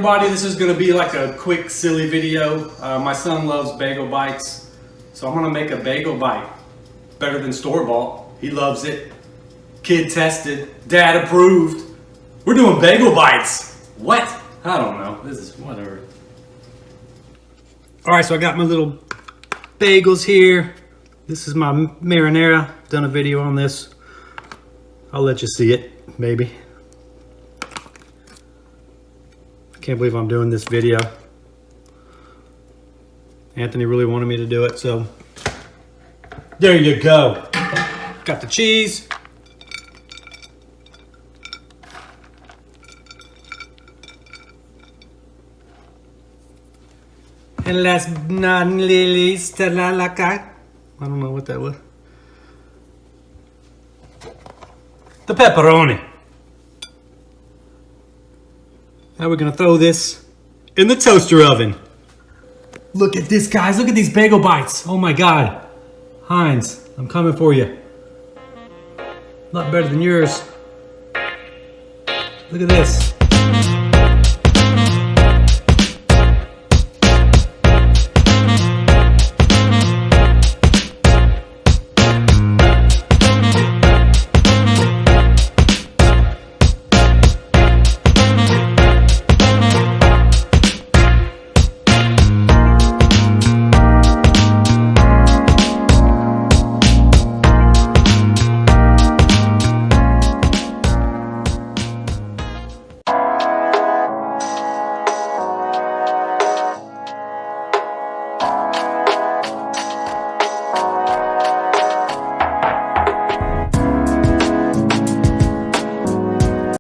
everybody, this is going to be like a quick silly video. My son loves Bagel Bites, so I'm going to make a bagel bite. Better than store-bought. He loves it. Kid tested, dad approved. We're doing Bagel Bites. What? I don't know. This is whatever. Alright, so I got my little bagels here. This is my marinara. Done a video on this. I'll let you see it, maybe. Can't believe I'm doing this video. Anthony really wanted me to do it, so there you go. Got the cheese. And last but not least, I don't know what that was. The pepperoni. Now we're gonna throw this in the toaster oven. Look at this, guys. Look at these bagel bites. Oh my God. Heinz, I'm coming for you. A lot better than yours. Look at this.